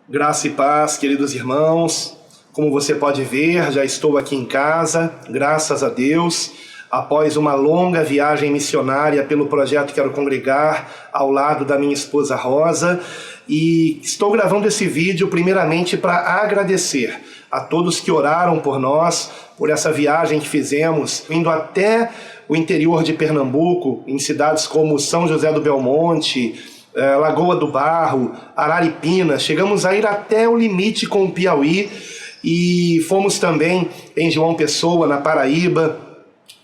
Graça e paz, queridos irmãos. Como você pode ver, já estou aqui em casa, graças a Deus, após uma longa viagem missionária pelo projeto Quero Congregar, ao lado da minha esposa Rosa, e estou gravando esse vídeo primeiramente para agradecer a todos que oraram por nós, por essa viagem que fizemos, indo até o interior de Pernambuco, em cidades como São José do Belmonte, Lagoa do Barro, Araripina. Chegamos a ir até o limite com o Piauí e fomos também em João Pessoa, na Paraíba.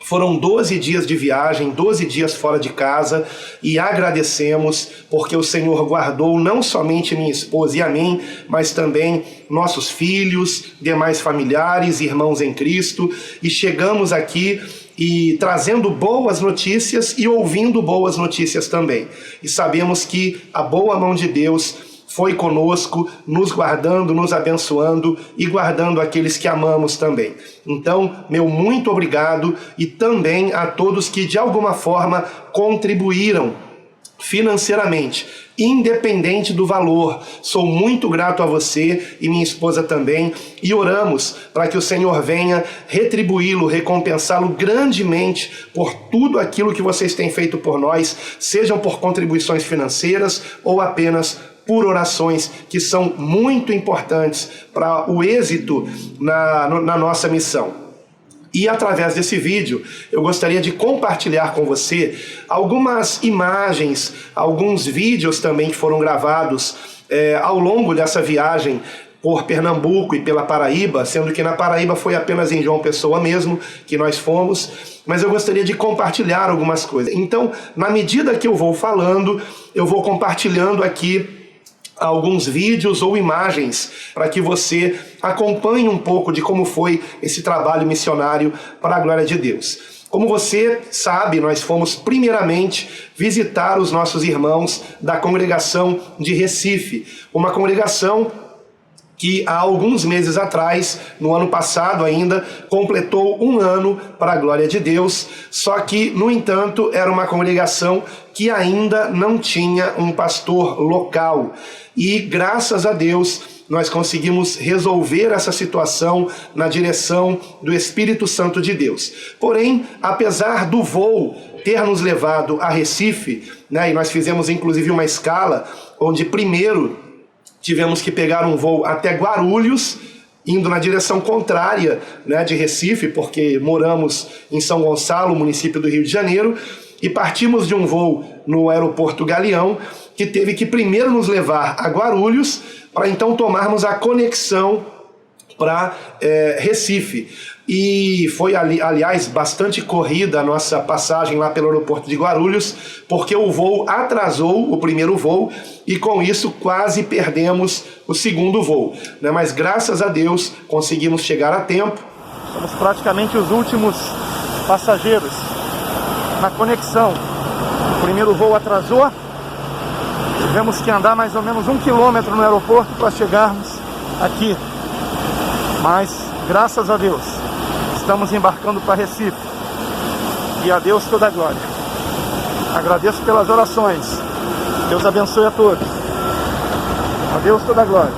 Foram 12 dias de viagem, 12 dias fora de casa, e agradecemos porque o Senhor guardou não somente minha esposa e a mim, mas também nossos filhos, demais familiares, irmãos em Cristo, e chegamos aqui e trazendo boas notícias e ouvindo boas notícias também. E sabemos que a boa mão de Deus foi conosco, nos guardando, nos abençoando e guardando aqueles que amamos também. Então, meu muito obrigado, e também a todos que de alguma forma contribuíram financeiramente, independente do valor. Sou muito grato a você e minha esposa também, e oramos para que o Senhor venha retribuí-lo, recompensá-lo grandemente por tudo aquilo que vocês têm feito por nós, sejam por contribuições financeiras ou apenas por orações, que são muito importantes para o êxito na nossa missão. E através desse vídeo, eu gostaria de compartilhar com você algumas imagens, alguns vídeos também que foram gravados ao longo dessa viagem por Pernambuco e pela Paraíba, sendo que na Paraíba foi apenas em João Pessoa mesmo que nós fomos, mas eu gostaria de compartilhar algumas coisas. Então, na medida que eu vou falando, eu vou compartilhando aqui alguns vídeos ou imagens para que você acompanhe um pouco de como foi esse trabalho missionário para a glória de Deus. Como você sabe, nós fomos primeiramente visitar os nossos irmãos da congregação de Recife, uma congregação que há alguns meses atrás, no ano passado ainda, completou um ano para a glória de Deus, só que, no entanto, era uma congregação que ainda não tinha um pastor local. E, graças a Deus, nós conseguimos resolver essa situação na direção do Espírito Santo de Deus. Porém, apesar do voo ter nos levado a Recife, né, e nós fizemos inclusive uma escala, onde primeiro tivemos que pegar um voo até Guarulhos, indo na direção contrária, né, de Recife, porque moramos em São Gonçalo, município do Rio de Janeiro, e partimos de um voo no aeroporto Galeão, que teve que primeiro nos levar a Guarulhos, para então tomarmos a conexão para Recife. E foi, aliás, bastante corrida a nossa passagem lá pelo aeroporto de Guarulhos, porque o voo atrasou, o primeiro voo, e com isso quase perdemos o segundo voo, né? Mas graças a Deus conseguimos chegar a tempo. Somos praticamente os últimos passageiros na conexão. O primeiro voo atrasou, tivemos que andar mais ou menos 1 quilômetro no aeroporto para chegarmos aqui, mas graças a Deus estamos embarcando para Recife, e a Deus toda a glória. Agradeço pelas orações, Deus abençoe a todos, a Deus toda a glória.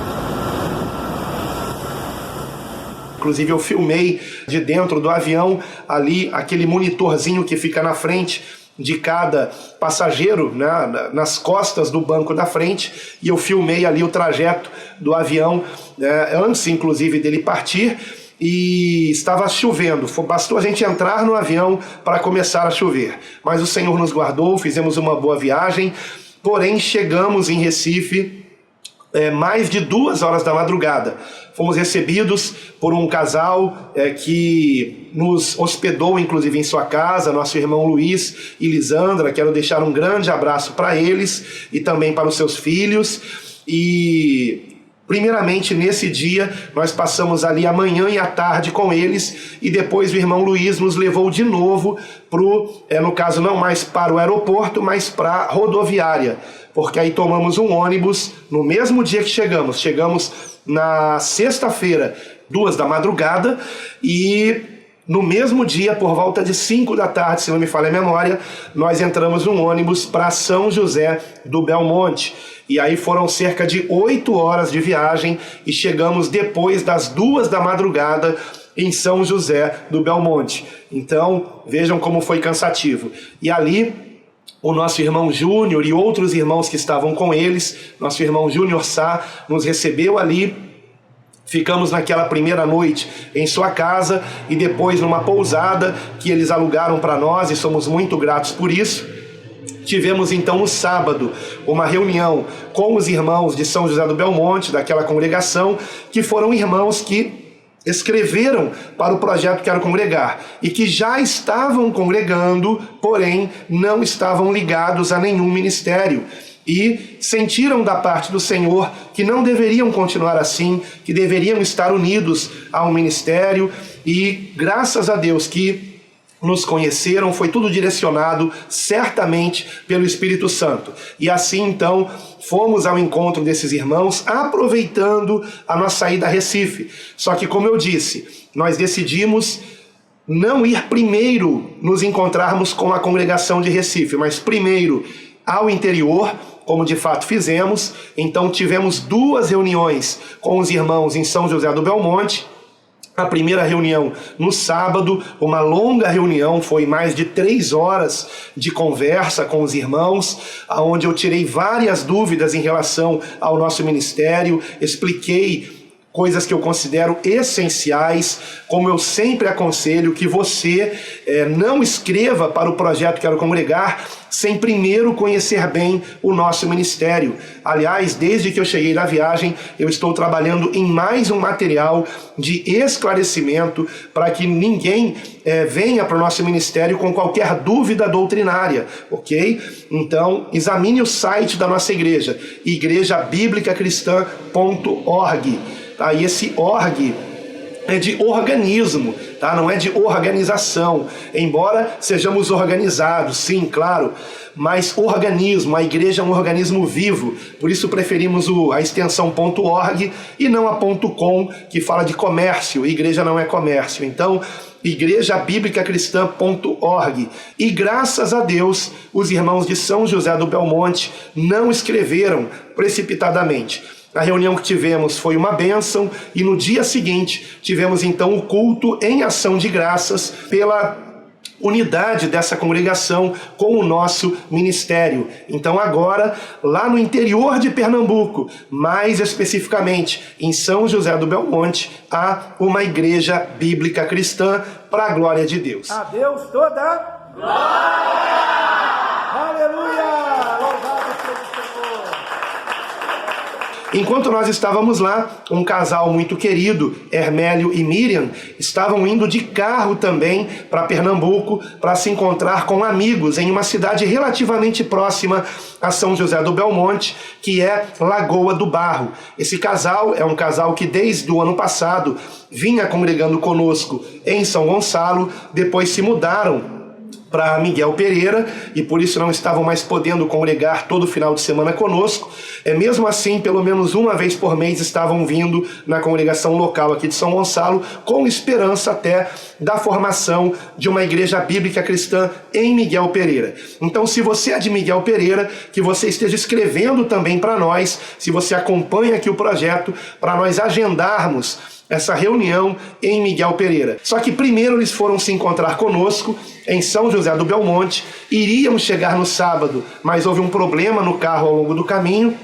Inclusive eu filmei de dentro do avião ali aquele monitorzinho que fica na frente de cada passageiro, né, nas costas do banco da frente, e eu filmei ali o trajeto do avião, antes inclusive dele partir, e estava chovendo, bastou a gente entrar no avião para começar a chover, mas o Senhor nos guardou, fizemos uma boa viagem, porém chegamos em Recife mais de 2 horas da madrugada. Fomos recebidos por um casal que nos hospedou, inclusive, em sua casa, nosso irmão Luiz e Lisandra. Quero deixar um grande abraço para eles e também para os seus filhos. E, primeiramente, nesse dia, nós passamos ali a manhã e a tarde com eles, e depois o irmão Luiz nos levou de novo no caso, não mais para o aeroporto, mas para a rodoviária, porque aí tomamos um ônibus no mesmo dia que chegamos na sexta-feira, 2 da madrugada, e no mesmo dia, por volta de 5 da tarde, se não me falha a memória, nós entramos num ônibus para São José do Belmonte. E aí foram cerca de 8 horas de viagem e chegamos depois das 2 da madrugada em São José do Belmonte. Então, vejam como foi cansativo. E ali, o nosso irmão Júnior e outros irmãos que estavam com eles, nosso irmão Júnior Sá, nos recebeu ali. Ficamos naquela primeira noite em sua casa e depois numa pousada que eles alugaram para nós e somos muito gratos por isso. Tivemos então no sábado uma reunião com os irmãos de São José do Belmonte, daquela congregação, que foram irmãos que escreveram para o projeto Quero Congregar e que já estavam congregando, porém não estavam ligados a nenhum ministério. E sentiram da parte do Senhor que não deveriam continuar assim, que deveriam estar unidos a um ministério, e graças a Deus que nos conheceram, foi tudo direcionado certamente pelo Espírito Santo. E assim então fomos ao encontro desses irmãos, aproveitando a nossa ida a Recife. Só que, como eu disse, nós decidimos não ir primeiro nos encontrarmos com a congregação de Recife, mas primeiro ao interior, como de fato fizemos. Então tivemos 2 reuniões com os irmãos em São José do Belmonte. A primeira reunião no sábado, uma longa reunião, foi mais de 3 horas de conversa com os irmãos, onde eu tirei várias dúvidas em relação ao nosso ministério, expliquei coisas que eu considero essenciais, como eu sempre aconselho que você não escreva para o projeto Quero Congregar sem primeiro conhecer bem o nosso ministério. Aliás, desde que eu cheguei da viagem, eu estou trabalhando em mais um material de esclarecimento para que ninguém venha para o nosso ministério com qualquer dúvida doutrinária, ok? Então, examine o site da nossa igreja, igrejabiblicacristã.org. Tá? E esse org é de organismo, tá? Não é de organização, embora sejamos organizados, sim, claro, mas organismo, a igreja é um organismo vivo, por isso preferimos a extensão .org e não a .com, que fala de comércio. Igreja não é comércio. Então, igrejabiblicacristã.org. E graças a Deus, os irmãos de São José do Belmonte não escreveram precipitadamente. A reunião que tivemos foi uma bênção e no dia seguinte tivemos então o culto em ação de graças pela unidade dessa congregação com o nosso ministério. Então agora, lá no interior de Pernambuco, mais especificamente em São José do Belmonte, há uma igreja bíblica cristã para a glória de Deus. A Deus toda glória! Aleluia! Louvado seja o Senhor! Enquanto nós estávamos lá, um casal muito querido, Hermélio e Miriam, estavam indo de carro também para Pernambuco para se encontrar com amigos em uma cidade relativamente próxima a São José do Belmonte, que é Lagoa do Barro. Esse casal é um casal que desde o ano passado vinha congregando conosco em São Gonçalo, depois se mudaram para Miguel Pereira e por isso não estavam mais podendo congregar todo final de semana conosco. Mesmo assim, pelo menos uma vez por mês estavam vindo na congregação local aqui de São Gonçalo, com esperança até da formação de uma igreja bíblica cristã em Miguel Pereira. Então, se você é de Miguel Pereira, que você esteja escrevendo também para nós, se você acompanha aqui o projeto, para nós agendarmos essa reunião em Miguel Pereira. Só que primeiro eles foram se encontrar conosco em São José do Belmonte. Iríamos chegar no sábado, mas houve um problema no carro ao longo do caminho.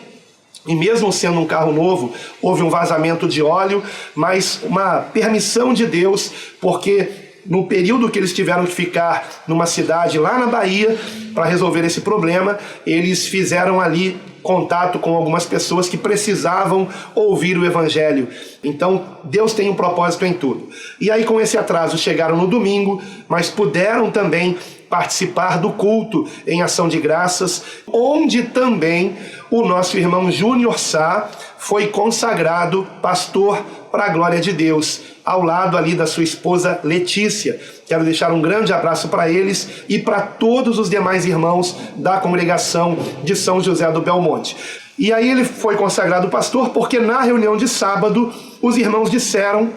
E mesmo sendo um carro novo, houve um vazamento de óleo, mas uma permissão de Deus, porque no período que eles tiveram que ficar numa cidade lá na Bahia para resolver esse problema, eles fizeram ali contato com algumas pessoas que precisavam ouvir o Evangelho. Então, Deus tem um propósito em tudo. E aí, com esse atraso, chegaram no domingo, mas puderam também participar do culto em ação de graças, onde também o nosso irmão Júnior Sá foi consagrado pastor para a glória de Deus, ao lado ali da sua esposa Letícia. Quero deixar um grande abraço para eles e para todos os demais irmãos da congregação de São José do Belmonte. E aí ele foi consagrado pastor porque na reunião de sábado os irmãos disseram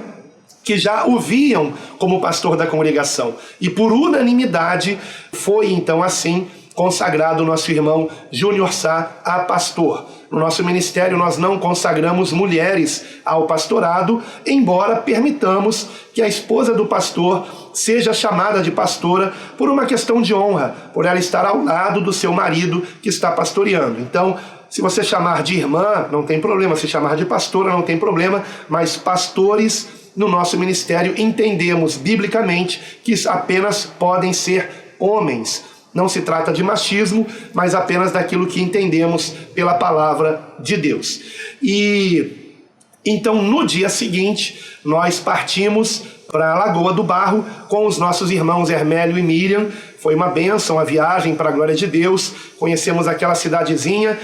que já o viam como pastor da congregação. E por unanimidade foi então assim consagrado o nosso irmão Júnior Sá a pastor. No nosso ministério nós não consagramos mulheres ao pastorado, embora permitamos que a esposa do pastor seja chamada de pastora por uma questão de honra, por ela estar ao lado do seu marido que está pastoreando. Então, se você chamar de irmã, não tem problema, se chamar de pastora, não tem problema, mas pastores no nosso ministério entendemos biblicamente que apenas podem ser homens. Não se trata de machismo, mas apenas daquilo que entendemos pela palavra de Deus. E então, no dia seguinte, nós partimos para a Lagoa do Barro com os nossos irmãos Hermélio e Miriam. Foi uma bênção a viagem, para a glória de Deus. Conhecemos aquela cidadezinha,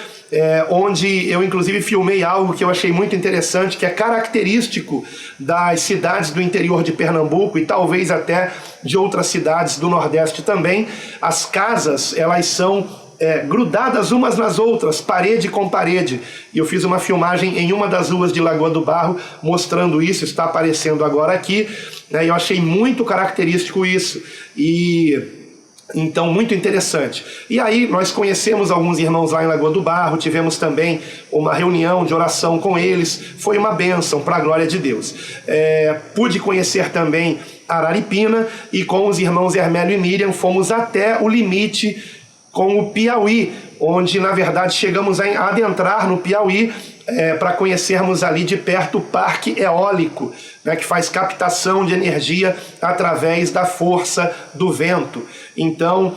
onde eu inclusive filmei algo que eu achei muito interessante, que é característico das cidades do interior de Pernambuco e talvez até de outras cidades do Nordeste também. As casas, elas são grudadas umas nas outras, parede com parede. E eu fiz uma filmagem em uma das ruas de Lagoa do Barro mostrando isso, está aparecendo agora aqui, né? E eu achei muito característico isso. Então, muito interessante. E aí, nós conhecemos alguns irmãos lá em Lagoa do Barro, tivemos também uma reunião de oração com eles, foi uma bênção para a glória de Deus. Pude conhecer também Araripina e com os irmãos Hermélio e Miriam fomos até o limite com o Piauí, onde na verdade chegamos a adentrar no Piauí para conhecermos ali de perto o Parque Eólico, né, que faz captação de energia através da força do vento. Então,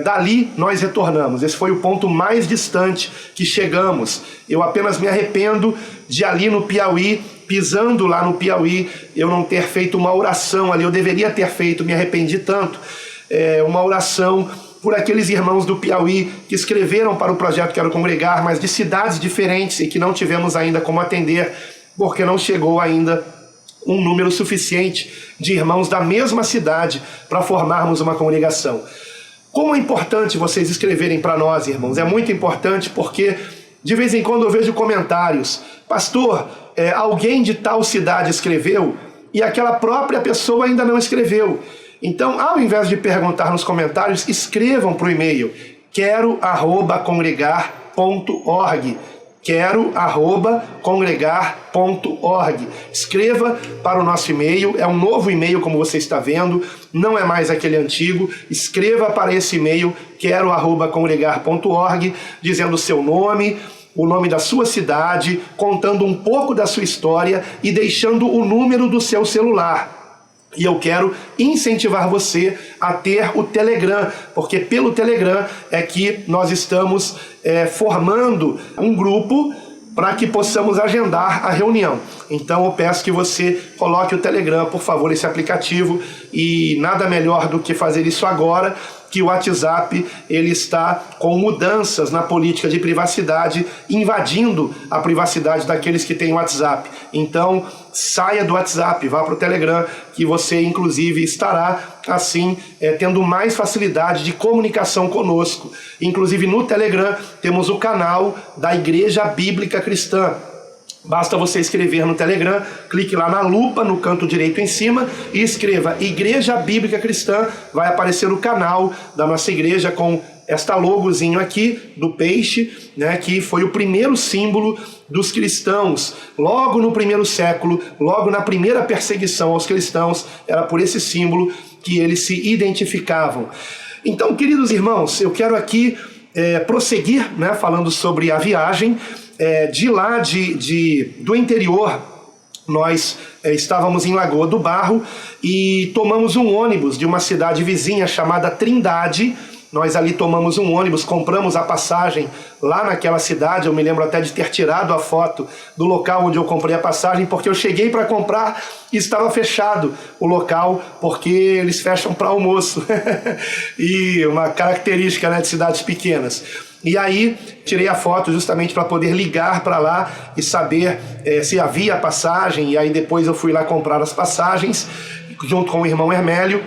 dali nós retornamos. Esse foi o ponto mais distante que chegamos. Eu apenas me arrependo de ali no Piauí, pisando lá no Piauí, eu não ter feito uma oração ali. Eu deveria ter feito, me arrependi tanto, uma oração por aqueles irmãos do Piauí que escreveram para o projeto Quero Congregar, mas de cidades diferentes e que não tivemos ainda como atender, porque não chegou ainda um número suficiente de irmãos da mesma cidade para formarmos uma congregação. Como é importante vocês escreverem para nós, irmãos, é muito importante porque de vez em quando eu vejo comentários: pastor, alguém de tal cidade escreveu e aquela própria pessoa ainda não escreveu. Então, ao invés de perguntar nos comentários, escrevam para o e-mail quero@congregar.org. quero@congregar.org. Escreva para o nosso e-mail, é um novo e-mail como você está vendo, não é mais aquele antigo. Escreva para esse e-mail quero@congregar.org, dizendo o seu nome, o nome da sua cidade, contando um pouco da sua história e deixando o número do seu celular. E eu quero incentivar você a ter o Telegram, porque pelo Telegram é que nós estamos formando um grupo para que possamos agendar a reunião. Então eu peço que você coloque o Telegram, por favor, esse aplicativo, e nada melhor do que fazer isso agora, que o WhatsApp ele está com mudanças na política de privacidade, invadindo a privacidade daqueles que têm WhatsApp. Então, saia do WhatsApp, vá para o Telegram, que você, inclusive, estará, assim, tendo mais facilidade de comunicação conosco. Inclusive, no Telegram, temos o canal da Igreja Bíblica Cristã. Basta você escrever no Telegram, clique lá na lupa no canto direito em cima e escreva Igreja Bíblica Cristã. Vai aparecer o canal da nossa igreja com esta logozinho aqui do peixe, né, que foi o primeiro símbolo dos cristãos. Logo no primeiro século, logo na primeira perseguição aos cristãos, era por esse símbolo que eles se identificavam. Então, queridos irmãos, eu quero aqui prosseguir, né, falando sobre a viagem. De lá do interior, nós estávamos em Lagoa do Barro e tomamos um ônibus de uma cidade vizinha chamada Trindade. Nós ali tomamos um ônibus, compramos a passagem lá naquela cidade. Eu me lembro até de ter tirado a foto do local onde eu comprei a passagem, porque eu cheguei para comprar e estava fechado o local, porque eles fecham para almoço. E uma característica, né, de cidades pequenas. E aí tirei a foto justamente para poder ligar para lá e saber se havia passagem. E aí depois eu fui lá comprar as passagens junto com o irmão Hermélio.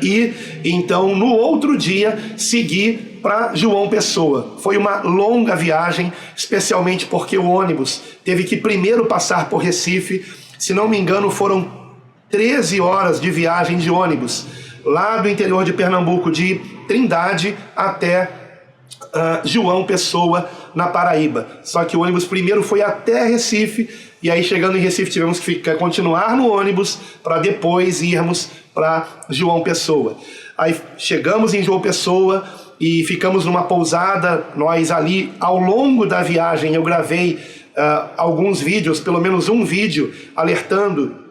E então no outro dia segui para João Pessoa. Foi uma longa viagem, especialmente porque o ônibus teve que primeiro passar por Recife. Se não me engano, foram 13 horas de viagem de ônibus, lá do interior de Pernambuco, de Trindade até João Pessoa, na Paraíba. Só que o ônibus primeiro foi até Recife, e aí chegando em Recife tivemos que continuar no ônibus para depois irmos para João Pessoa. Aí chegamos em João Pessoa e ficamos numa pousada. Nós ali, ao longo da viagem, eu gravei alguns vídeos, pelo menos um vídeo, alertando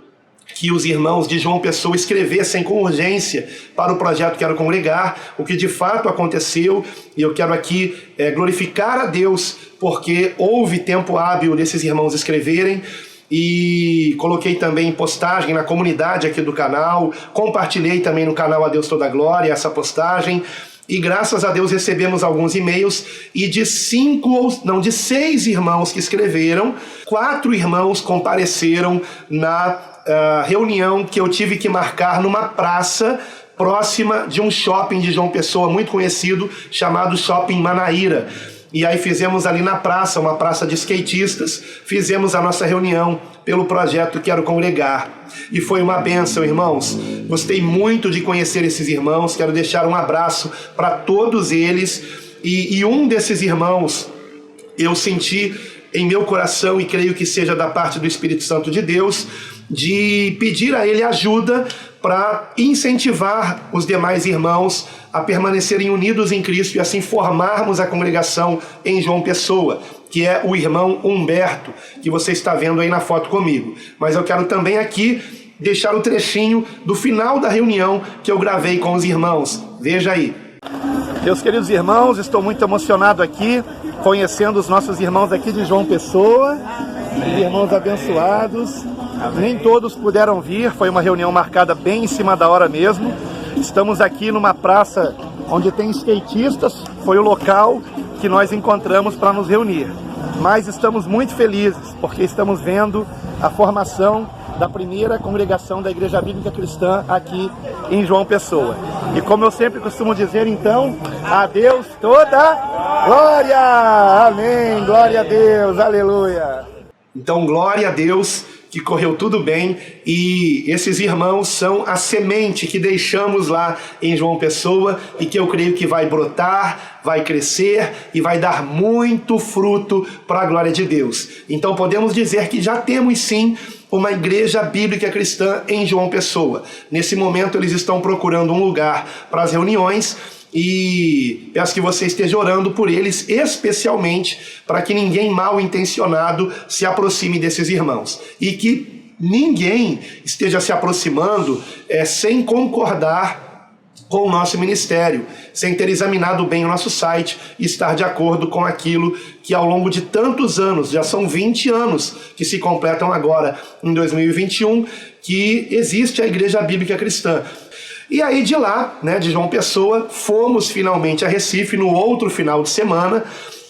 que os irmãos de João Pessoa escrevessem com urgência para o projeto Quero Congregar, o que de fato aconteceu, e eu quero aqui glorificar a Deus, porque houve tempo hábil desses irmãos escreverem, e coloquei também postagem na comunidade aqui do canal, compartilhei também no canal A Deus Toda a Glória essa postagem, e graças a Deus recebemos alguns e-mails, e de 6 irmãos que escreveram, 4 irmãos compareceram na reunião que eu tive que marcar numa praça próxima de um shopping de João Pessoa muito conhecido, chamado Shopping Manaíra. E aí fizemos ali na praça, uma praça de skatistas, fizemos a nossa reunião pelo projeto Quero Congregar. E foi uma bênção, irmãos. Gostei muito de conhecer esses irmãos, quero deixar um abraço para todos eles. E um desses irmãos, eu senti em meu coração, e creio que seja da parte do Espírito Santo de Deus, de pedir a ele ajuda para incentivar os demais irmãos a permanecerem unidos em Cristo e assim formarmos a congregação em João Pessoa, que é o irmão Humberto, que você está vendo aí na foto comigo. Mas eu quero também aqui deixar o trechinho do final da reunião que eu gravei com os irmãos. Veja aí. Meus queridos irmãos, estou muito emocionado aqui, conhecendo os nossos irmãos aqui de João Pessoa, irmãos abençoados. Nem todos puderam vir, foi uma reunião marcada bem em cima da hora mesmo. Estamos aqui numa praça onde tem skatistas, foi o local que nós encontramos para nos reunir. Mas estamos muito felizes, porque estamos vendo a formação da primeira congregação da Igreja Bíblica Cristã aqui em João Pessoa. E como eu sempre costumo dizer, então, a Deus toda glória! Amém! Glória a Deus! Aleluia! Então, glória a Deus, que correu tudo bem, e esses irmãos são a semente que deixamos lá em João Pessoa e que eu creio que vai brotar, vai crescer e vai dar muito fruto para a glória de Deus. Então podemos dizer que já temos sim uma igreja bíblica cristã em João Pessoa. Nesse momento eles estão procurando um lugar para as reuniões, e peço que você esteja orando por eles, especialmente para que ninguém mal intencionado se aproxime desses irmãos, e que ninguém esteja se aproximando sem concordar com o nosso ministério, sem ter examinado bem o nosso site e estar de acordo com aquilo que ao longo de tantos anos, já são 20 anos que se completam agora em 2021, que existe a Igreja Bíblica Cristã. E aí de lá, de João Pessoa, fomos finalmente a Recife no outro final de semana,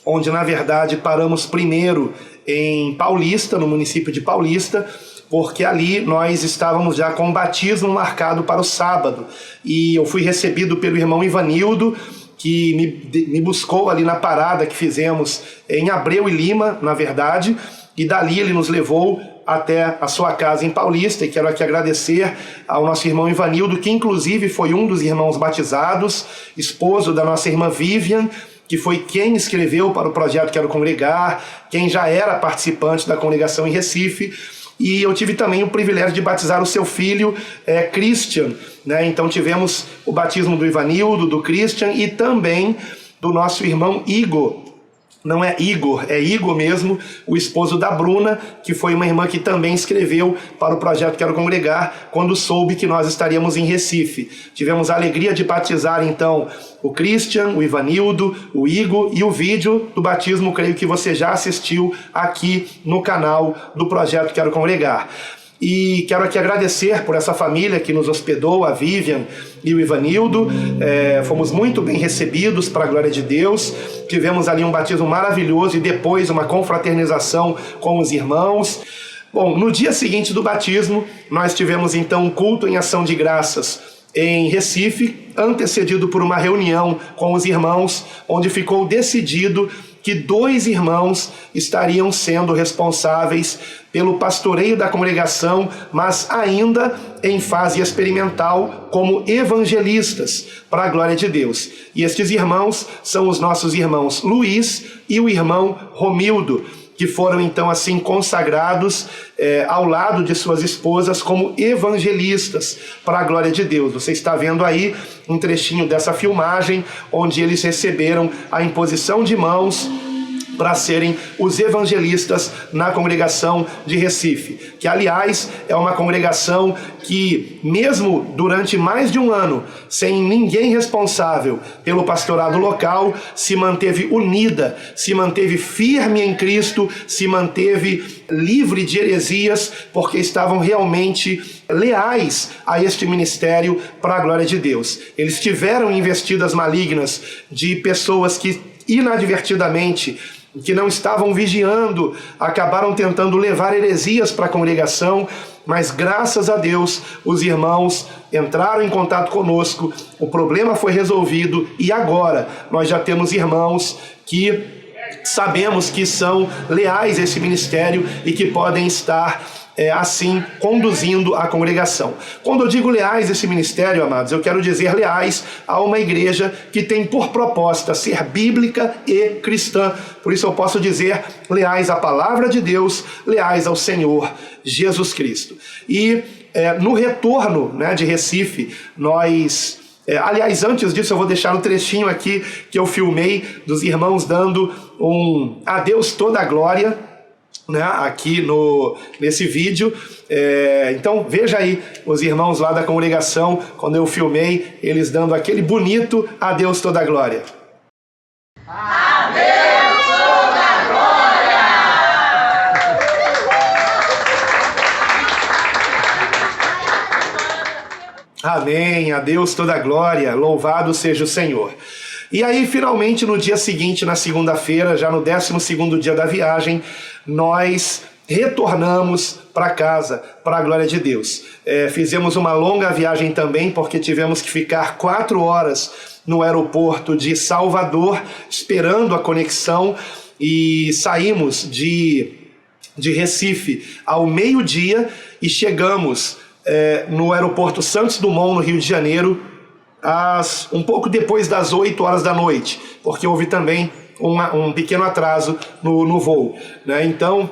onde na verdade paramos primeiro em Paulista, no município de Paulista, porque ali nós estávamos já com o batismo marcado para o sábado. E eu fui recebido pelo irmão Ivanildo, que me buscou ali na parada que fizemos em Abreu e Lima, na verdade, e dali ele nos levou até a sua casa em Paulista, e quero aqui agradecer ao nosso irmão Ivanildo, que inclusive foi um dos irmãos batizados, esposo da nossa irmã Vivian, que foi quem escreveu para o projeto Quero Congregar, quem já era participante da congregação em Recife, e eu tive também o privilégio de batizar o seu filho, Christian, Então tivemos o batismo do Ivanildo, do Christian, e também do nosso irmão Igor. Não é Igor, é Igor mesmo, o esposo da Bruna, que foi uma irmã que também escreveu para o projeto Quero Congregar, quando soube que nós estaríamos em Recife. Tivemos a alegria de batizar, então, o Christian, o Ivanildo, o Igor, e o vídeo do batismo, creio que você já assistiu aqui no canal do projeto Quero Congregar. E quero aqui agradecer por essa família que nos hospedou, a Vivian e o Ivanildo. Fomos muito bem recebidos para a glória de Deus. Tivemos ali um batismo maravilhoso e depois uma confraternização com os irmãos. Bom, no dia seguinte do batismo, nós tivemos então um culto em ação de graças em Recife, antecedido por uma reunião com os irmãos, onde ficou decidido que 2 irmãos estariam sendo responsáveis pelo pastoreio da congregação, mas ainda em fase experimental como evangelistas, para a glória de Deus. E estes irmãos são os nossos irmãos Luiz e o irmão Romildo, que foram então assim consagrados ao lado de suas esposas como evangelistas para a glória de Deus. Você está vendo aí um trechinho dessa filmagem onde eles receberam a imposição de mãos para serem os evangelistas na congregação de Recife, que aliás é uma congregação que mesmo durante mais de um ano, sem ninguém responsável pelo pastorado local, se manteve unida, se manteve firme em Cristo, se manteve livre de heresias, porque estavam realmente leais a este ministério para a glória de Deus. Eles tiveram investidas malignas de pessoas que inadvertidamente, que não estavam vigiando, acabaram tentando levar heresias para a congregação, mas graças a Deus os irmãos entraram em contato conosco, o problema foi resolvido e agora nós já temos irmãos que sabemos que são leais a esse ministério e que podem estar assim conduzindo a congregação. Quando eu digo leais a esse ministério, amados, eu quero dizer leais a uma igreja que tem por proposta ser bíblica e cristã. Por isso eu posso dizer leais à palavra de Deus, leais ao Senhor Jesus Cristo. E no retorno, de Recife, nós... aliás, antes disso eu vou deixar um trechinho aqui que eu filmei dos irmãos dando um adeus toda a glória, aqui nesse vídeo. Então veja aí os irmãos lá da congregação, quando eu filmei, eles dando aquele bonito adeus toda a glória. Adeus toda a glória! Amém, adeus toda a glória, louvado seja o Senhor. E aí, finalmente, no dia seguinte, na segunda-feira, já no 12º dia da viagem, nós retornamos para casa, para a glória de Deus. Fizemos uma longa viagem também, porque tivemos que ficar 4 horas no aeroporto de Salvador, esperando a conexão, e saímos de Recife ao meio-dia e chegamos no aeroporto Santos Dumont, no Rio de Janeiro, um pouco depois das 8 horas da noite, porque houve também um pequeno atraso no voo, Então,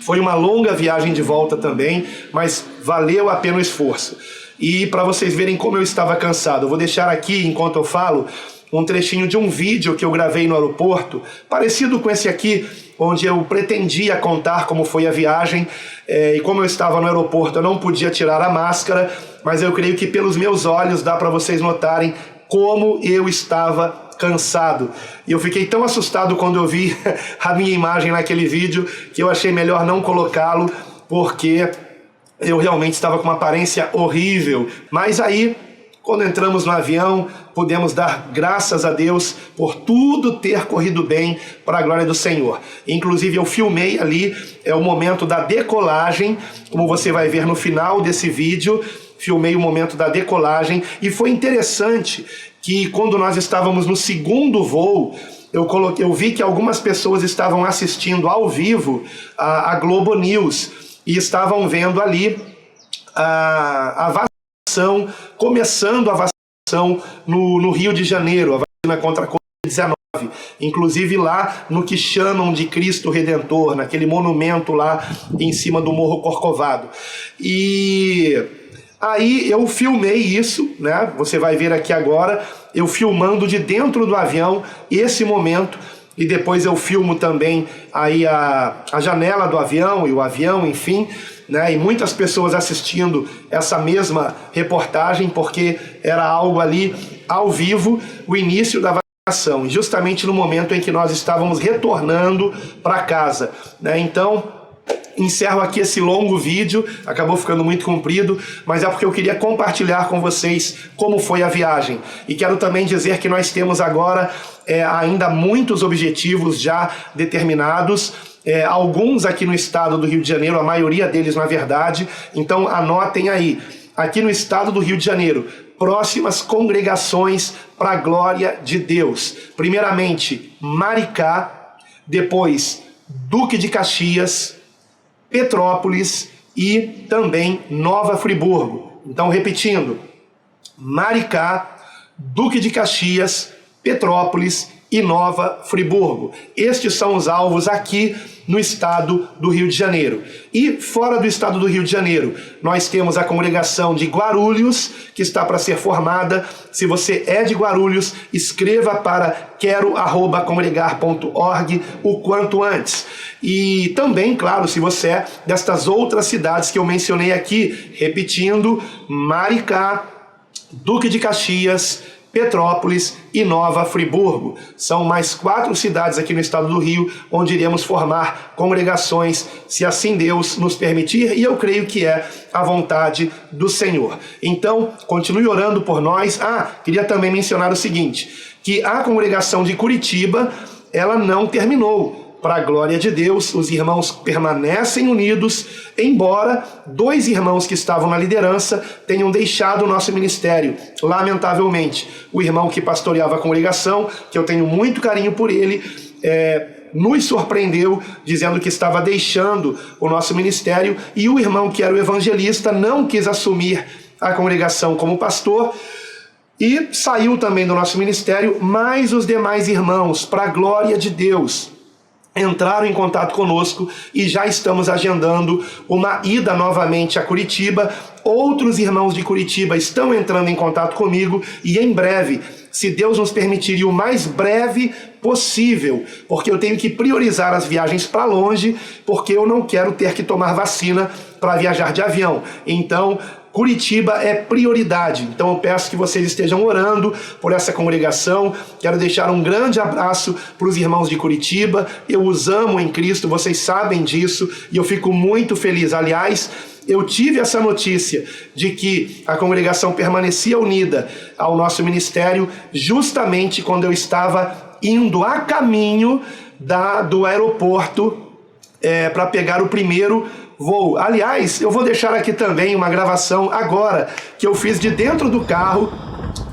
foi uma longa viagem de volta também, mas valeu a pena o esforço. E para vocês verem como eu estava cansado, eu vou deixar aqui, enquanto eu falo, um trechinho de um vídeo que eu gravei no aeroporto, parecido com esse aqui, onde eu pretendia contar como foi a viagem, e como eu estava no aeroporto, eu não podia tirar a máscara, mas eu creio que pelos meus olhos dá para vocês notarem como eu estava cansado. E eu fiquei tão assustado quando eu vi a minha imagem naquele vídeo, que eu achei melhor não colocá-lo, porque eu realmente estava com uma aparência horrível. Mas aí, quando entramos no avião, pudemos dar graças a Deus por tudo ter corrido bem para a glória do Senhor. Inclusive eu filmei ali, o momento da decolagem, como você vai ver no final desse vídeo, filmei o momento da decolagem, e foi interessante que quando nós estávamos no segundo voo, eu vi que algumas pessoas estavam assistindo ao vivo a Globo News, e estavam vendo ali a vacinação, começando a vacinação no Rio de Janeiro, a vacina contra a Covid-19, inclusive lá no que chamam de Cristo Redentor, naquele monumento lá em cima do Morro Corcovado. E aí eu filmei isso, Você vai ver aqui agora, eu filmando de dentro do avião esse momento, e depois eu filmo também aí a janela do avião e o avião, enfim, E muitas pessoas assistindo essa mesma reportagem, porque era algo ali ao vivo, o início da vacinação, e justamente no momento em que nós estávamos retornando para casa, Então, encerro aqui esse longo vídeo, acabou ficando muito comprido, mas é porque eu queria compartilhar com vocês como foi a viagem. E quero também dizer que nós temos agora ainda muitos objetivos já determinados, alguns aqui no estado do Rio de Janeiro, a maioria deles na verdade, então anotem aí, aqui no estado do Rio de Janeiro, próximas congregações para a glória de Deus. Primeiramente, Maricá, depois Duque de Caxias, Petrópolis e também Nova Friburgo. Então, repetindo, Maricá, Duque de Caxias, Petrópolis e Nova Friburgo. Estes são os alvos aqui no estado do Rio de Janeiro. E fora do estado do Rio de Janeiro, nós temos a congregação de Guarulhos, que está para ser formada. Se você é de Guarulhos, escreva para quero@congregar.org o quanto antes. E também, claro, se você é destas outras cidades que eu mencionei aqui, repetindo, Maricá, Duque de Caxias, Petrópolis e Nova Friburgo. São mais 4 cidades aqui no estado do Rio, onde iremos formar congregações, se assim Deus nos permitir, e eu creio que é a vontade do Senhor. Então, continue orando por nós. Queria também mencionar o seguinte, que a congregação de Curitiba, ela não terminou. Para a glória de Deus, os irmãos permanecem unidos, embora 2 irmãos que estavam na liderança tenham deixado o nosso ministério. Lamentavelmente, o irmão que pastoreava a congregação, que eu tenho muito carinho por ele, nos surpreendeu dizendo que estava deixando o nosso ministério, e o irmão que era o evangelista não quis assumir a congregação como pastor, e saiu também do nosso ministério. Mas os demais irmãos, para a glória de Deus, entraram em contato conosco e já estamos agendando uma ida novamente a Curitiba. Outros irmãos de Curitiba estão entrando em contato comigo e em breve, se Deus nos permitir, e o mais breve possível, porque eu tenho que priorizar as viagens para longe, porque eu não quero ter que tomar vacina para viajar de avião. Então, Curitiba é prioridade. Então eu peço que vocês estejam orando por essa congregação. Quero deixar um grande abraço para os irmãos de Curitiba. Eu os amo em Cristo, vocês sabem disso, e eu fico muito feliz. Aliás, eu tive essa notícia de que a congregação permanecia unida ao nosso ministério justamente quando eu estava indo a caminho do aeroporto para pegar o primeiro voo. Aliás, eu vou deixar aqui também uma gravação agora que eu fiz de dentro do carro,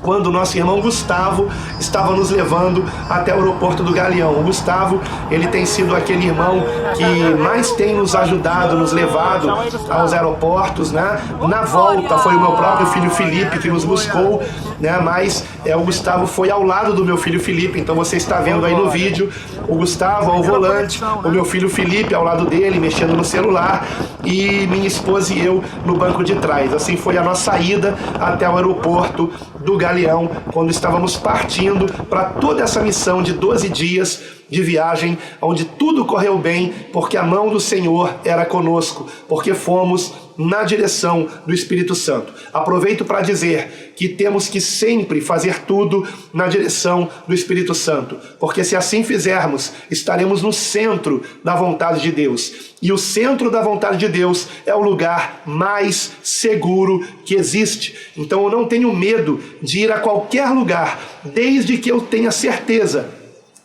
quando o nosso irmão Gustavo estava nos levando até o aeroporto do Galeão. O Gustavo, ele tem sido aquele irmão que mais tem nos ajudado, nos levado aos aeroportos, né? Na volta foi o meu próprio filho Felipe que nos buscou, né? Mas o Gustavo foi ao lado do meu filho Felipe, então você está vendo aí no vídeo o Gustavo ao volante, o meu filho Felipe ao lado dele, mexendo no celular, e minha esposa e eu no banco de trás. Assim foi a nossa ida até o aeroporto do Galeão, quando estávamos partindo para toda essa missão de 12 dias de viagem, onde tudo correu bem, porque a mão do Senhor era conosco, porque fomos na direção do Espírito Santo. Aproveito para dizer que temos que sempre fazer tudo na direção do Espírito Santo, porque se assim fizermos, estaremos no centro da vontade de Deus. E o centro da vontade de Deus é o lugar mais seguro que existe. Então eu não tenho medo de ir a qualquer lugar, desde que eu tenha certeza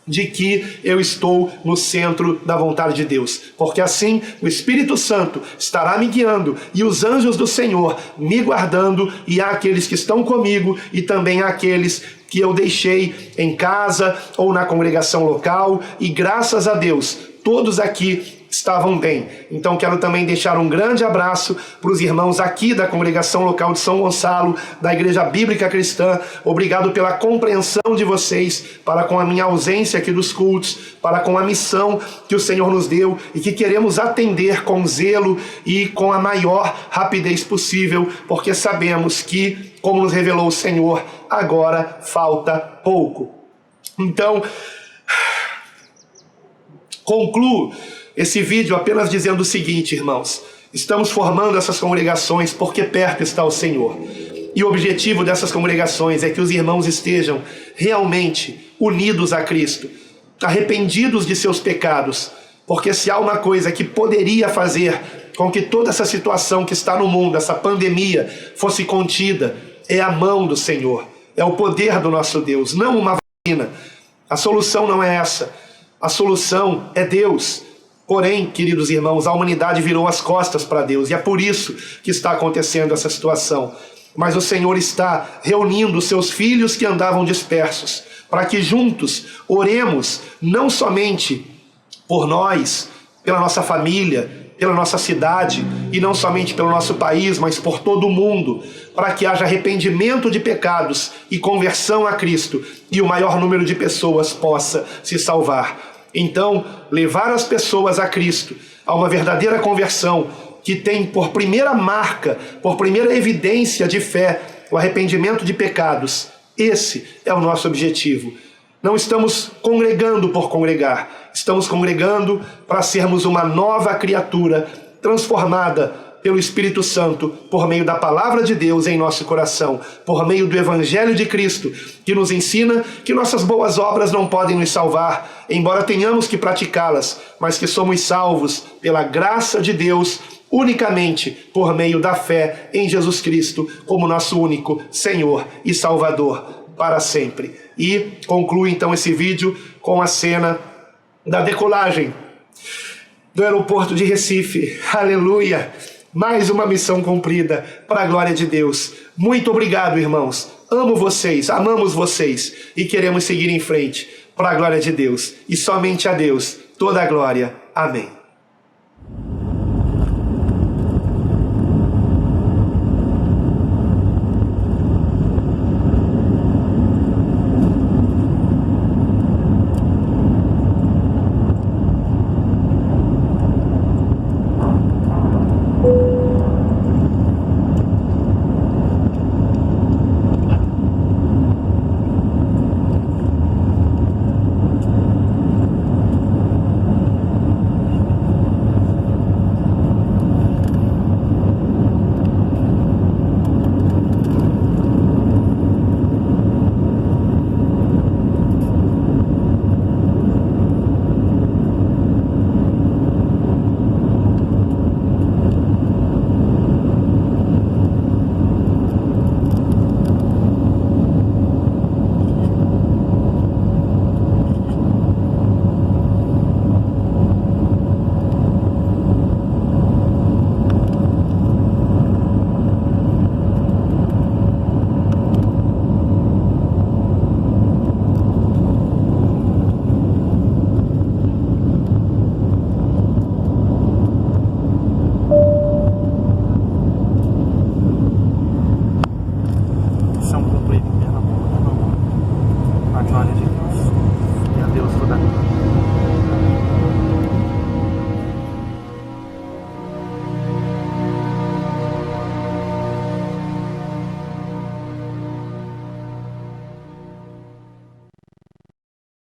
de que eu estou no centro da vontade de Deus, porque assim o Espírito Santo estará me guiando e os anjos do Senhor me guardando, e há aqueles que estão comigo e também há aqueles que eu deixei em casa ou na congregação local, e graças a Deus todos aqui estavam bem. Então quero também deixar um grande abraço para os irmãos aqui da congregação local de São Gonçalo, da Igreja Bíblica Cristã. Obrigado pela compreensão de vocês para com a minha ausência aqui dos cultos, para com a missão que o Senhor nos deu e que queremos atender com zelo e com a maior rapidez possível, porque sabemos que, como nos revelou o Senhor, agora falta pouco. Então, concluo esse vídeo apenas dizendo o seguinte, irmãos: estamos formando essas congregações porque perto está o Senhor. E o objetivo dessas congregações é que os irmãos estejam realmente unidos a Cristo, arrependidos de seus pecados, porque se há uma coisa que poderia fazer com que toda essa situação que está no mundo, essa pandemia, fosse contida, é a mão do Senhor, é o poder do nosso Deus, não uma vacina. A solução não é essa, a solução é Deus. Porém, queridos irmãos, a humanidade virou as costas para Deus, e é por isso que está acontecendo essa situação. Mas o Senhor está reunindo os seus filhos que andavam dispersos, para que juntos oremos, não somente por nós, pela nossa família, pela nossa cidade, e não somente pelo nosso país, mas por todo o mundo, para que haja arrependimento de pecados e conversão a Cristo, e o maior número de pessoas possa se salvar. Então, levar as pessoas a Cristo, a uma verdadeira conversão, que tem por primeira marca, por primeira evidência de fé, o arrependimento de pecados. Esse é o nosso objetivo. Não estamos congregando por congregar, estamos congregando para sermos uma nova criatura, transformada pelo Espírito Santo, por meio da palavra de Deus em nosso coração, por meio do Evangelho de Cristo, que nos ensina que nossas boas obras não podem nos salvar, embora tenhamos que praticá-las, mas que somos salvos pela graça de Deus, unicamente por meio da fé em Jesus Cristo, como nosso único Senhor e Salvador para sempre. E conclui então esse vídeo com a cena da decolagem do aeroporto de Recife. Aleluia! Mais uma missão cumprida para a glória de Deus. Muito obrigado, irmãos. Amo vocês, amamos vocês e queremos seguir em frente para a glória de Deus. E somente a Deus toda a glória. Amém.